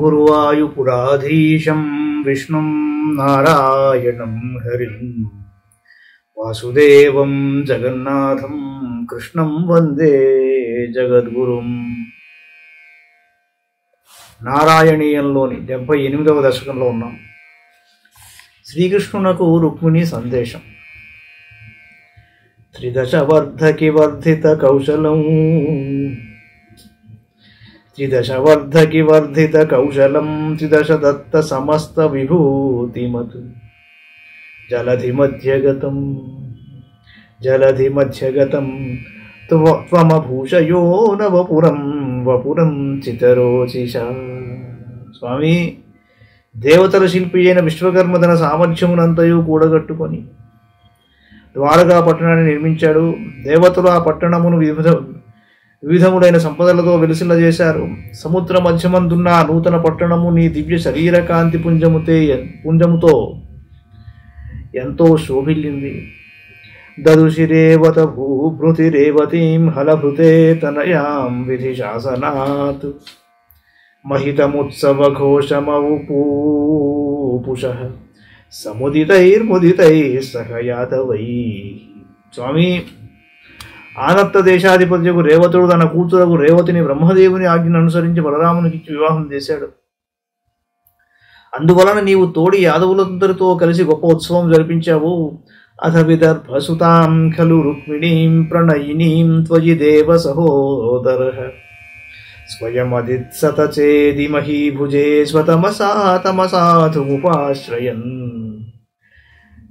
గురువాయుపురాధీశం విష్ణుం నారాయణం హరిం వాసుదేవం జగన్నాథం కృష్ణం వందే జగద్గురుం. నారాయణీయంలోని 78వ దశకంలో ఉన్నాం. శ్రీకృష్ణునకు రుక్మిణి సందేశం. త్రిదశవర్ధకి వర్ధిత కౌశలం త్రిదశ దత్త సమస్త విభూతిమతు జలధి మధ్యగతం త్వమభూషయో నవపురం వపురం చితరోచిష. స్వామి, దేవతల శిల్పి అయిన విశ్వకర్మ తన సామర్థ్యమునంతయు కూడగట్టుకొని ద్వారకా పట్టణాన్ని నిర్మించాడు. దేవతలు ఆ పట్టణమును వివిధములైన సంపదలతో వెలుసిల్లజేశారు. సముద్ర మధ్యమందున్న ఆ నూతన పట్టణము నీ దివ్య శరీర కాంతి పుంజముతో ఎంతో శోభిల్లింది. దదుశిరేవత భూభృతిరేవతీం హలభృతే తనయాం విధి శాసనాత్ మహితముత్సవఘోషమవుపూపుషః సముదితైర్ముదితైః సహ యాతవై. స్వామి, ఆనత్త దేశాధిపత్యకు రేవతుడు తన కూతురకు రేవతిని బ్రహ్మదేవుని ఆజ్ఞను అనుసరించి బలరామునికి వివాహం చేశాడు. అందువలన నీవు తోడి యాదవులందరితో కలిసి గొప్ప ఉత్సవం జరిపించావు. అథ విదర్భసుతాం ఖలు రుక్మిణీం ప్రణయినీం త్వయి దేవ సహోదరః స్వయమదిత్సత చేది మహీభుజే స్వతమసాతమసాధుముపాశ్రయన్.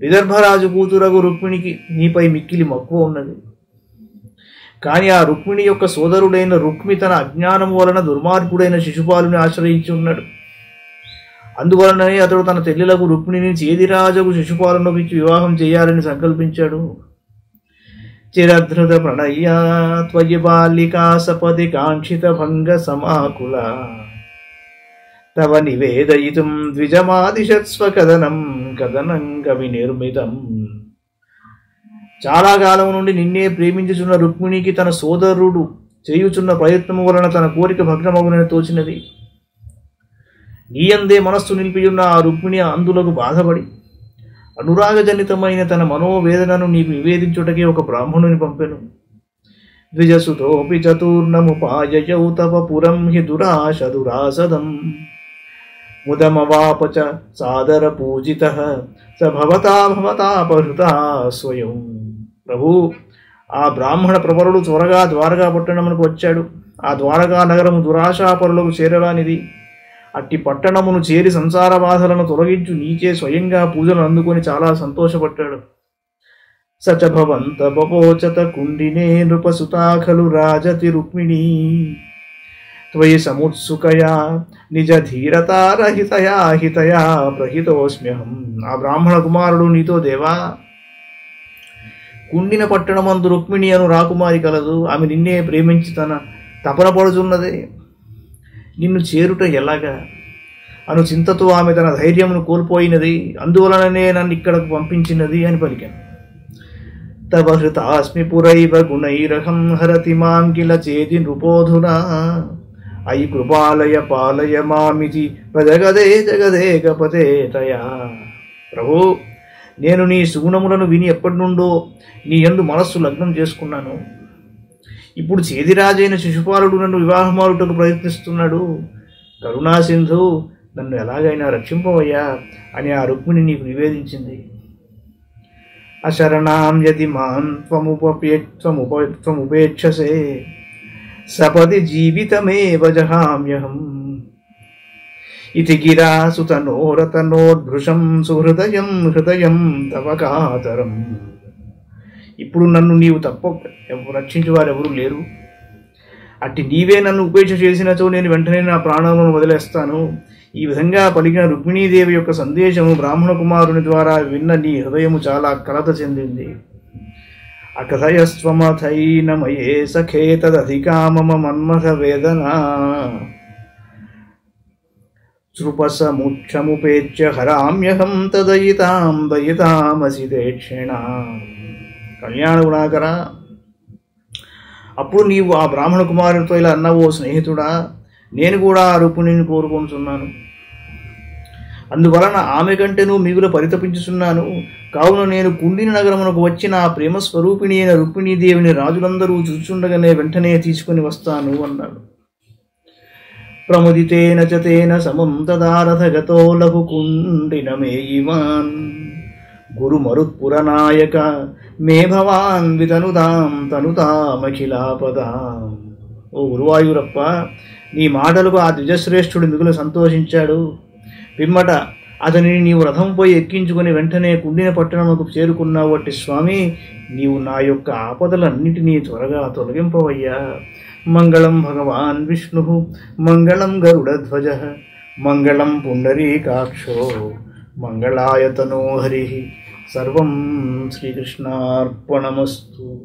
విదర్భరాజు కూతురగు రుక్మిణికి నీపై మిక్కిలి మక్కువ ఉన్నది. కానీ ఆ రుక్మిణి యొక్క సోదరుడైన రుక్మి తన అజ్ఞానము వలన దుర్మార్గుడైన శిశుపాలుని ఆశ్రయించి ఉన్నాడు. అందువలననే అతడు తన చెల్లెలకు రుక్మిణిని చేదిరాజకు శిశుపాలనకు ఇచ్చి వివాహం చేయాలని సంకల్పించాడు. చిరధృత ప్రణయ్యా త్వయి బాలికా సపది కాంక్షిత భంగ సమాకుల తవ నివేదయితుం ద్విజమాదిశత్స్వ కథనం కవి నిర్మితం. చాలా కాలం నుండి నిన్నే ప్రేమించుచున్న రుక్మిణికి తన సోదరుడు చేయుచున్న ప్రయత్నము వలన తన కోరిక భగ్నమగునని తోచినది. నీయందే మనస్సు నిలిపియున్న ఆ రుక్మిణి అందులకు బాధపడి అనురాగజనితమైన తన మనోవేదనను నీకు నివేదించుటకే ఒక బ్రాహ్మణుని పంపెను. ద్విజసుతోపి చతుర్ణముపాయయౌ తవ పురం హి దురాశదురాసదం ముదమవాపచ సాదర పూజితః స భవతాపహృతా స్వయం. ప్రభు, ఆ బ్రాహ్మణ ప్రవరుడు త్వరగా ద్వారకా పట్టణమునకు వచ్చాడు. ఆ ద్వారకా నగరము దురాశాపరులకు చేరరానిది. అట్టి పట్టణమును చేరి సంసార బాధలను తొలగించు నీచే స్వయంగా పూజలు అందుకొని చాలా సంతోషపడ్డాడు. సచ భవంత బపోచత కుండినే నృపసుతా ఖలు రాజతి రుక్మిణీ త్వయి సముత్సుకయా నిజ ధీరతారహితయా హితయా ప్రహితోస్మ్యహం. ఆ బ్రాహ్మణ కుమారుడు నీతో, దేవా, కుండిన పట్టణమందు రుక్మిణి అను రాకుమారి కలదు. ఆమె నిన్నే ప్రేమించి తన తపన పడుచున్నదే. నిన్ను చేరుట ఎలాగా అను చింతతో ఆమె తన ధైర్యమును కోల్పోయినది. అందువలననే నన్ను ఇక్కడకు పంపించినది అని పలికాను. తవ హృతాస్మి పురైవ గుణైరహం హరతి మాం కిల చేది నృపోధునా అయి కృపాలయ పాలయ మామితి ప్రజగదే జగదేకపతే తయా. ప్రభు, నేను నీ సుగుణములను విని ఎప్పటి నుండో నీ యందు మనస్సు లగ్నం చేసుకున్నాను. ఇప్పుడు చేదిరాజైన శిశుపాలుడు నన్ను వివాహమాడుటకు ప్రయత్నిస్తున్నాడు. కరుణాసింధు, నన్ను ఎలాగైనా రక్షింపవయ్యా అని ఆ రుక్మిణి నీకు నివేదించింది. అశరణాం యది మాం త్వముపేక్షసే సపది జీవితమేవ జహామ్యహం ఇతి గిరా సుతనోరతనోద్భృశం సుహృదయం హృదయం తవ కాతరం. ఇప్పుడు నన్ను నీవు తప్ప రక్షించేవారు ఎవరూ లేరు. అట్టి నీవే నన్ను ఉపేక్ష చేసినచో నేను వెంటనే నా ప్రాణములను వదిలేస్తాను. ఈ విధంగా పలికిన రుక్మిణీదేవి యొక్క సందేశము బ్రాహ్మణ కుమారుని ద్వారా విన్న నీ హృదయము చాలా కలత చెందింది. అకథయస్వమథైనమయే సఖే తదధికా మమ మన్మథ వేదనా సృపసముక్షముపేత్య హరామ్యహం తదయితాం దయితామసి దేక్షిణ. కళ్యాణ గుణాకర, అప్పుడు నీవు ఆ బ్రాహ్మణ కుమారుడితో ఇలా అన్నావు, స్నేహితుడా, నేను కూడా ఆ రుక్మిణిని కోరుకుంటున్నాను. అందువలన ఆమె కంటేనూ మిగులు పరితపించుచున్నాను. కావున నేను కుండిని నగరమునకు వచ్చి నా ప్రేమ స్వరూపిణి అయిన రుక్మిణీదేవిని రాజులందరూ చూచుండగానే వెంటనే తీసుకుని వస్తాను అన్నాడు. ప్రముదితేన చ తేన సమం తదారథగతో లఘు కుండినమేయివాన్ గురు మరుత్పురనాయక మే భవాన్ వితనుదాం తనుతామఖిలాపదాం. ఓ గురువాయూరప్ప, నీ మాటలకు ఆ ద్విజశ్రేష్ఠుడు మిగులు సంతోషించాడు. పిమ్మట అతనిని నీవు రథంపై ఎక్కించుకుని వెంటనే కుండిన పట్టణముకు చేరుకున్నావు. వట్టి స్వామి, నీవు నా యొక్క ఆపదలన్నిటినీ త్వరగా తొలగింపవయ్యా. మంగళం భగవాన్ విష్ణు, మంగళం గరుడధ్వజ, మంగళం పుండరీకాక్షో, మంగళాయతనో హరి. సర్వం శ్రీకృష్ణార్పణమస్తు.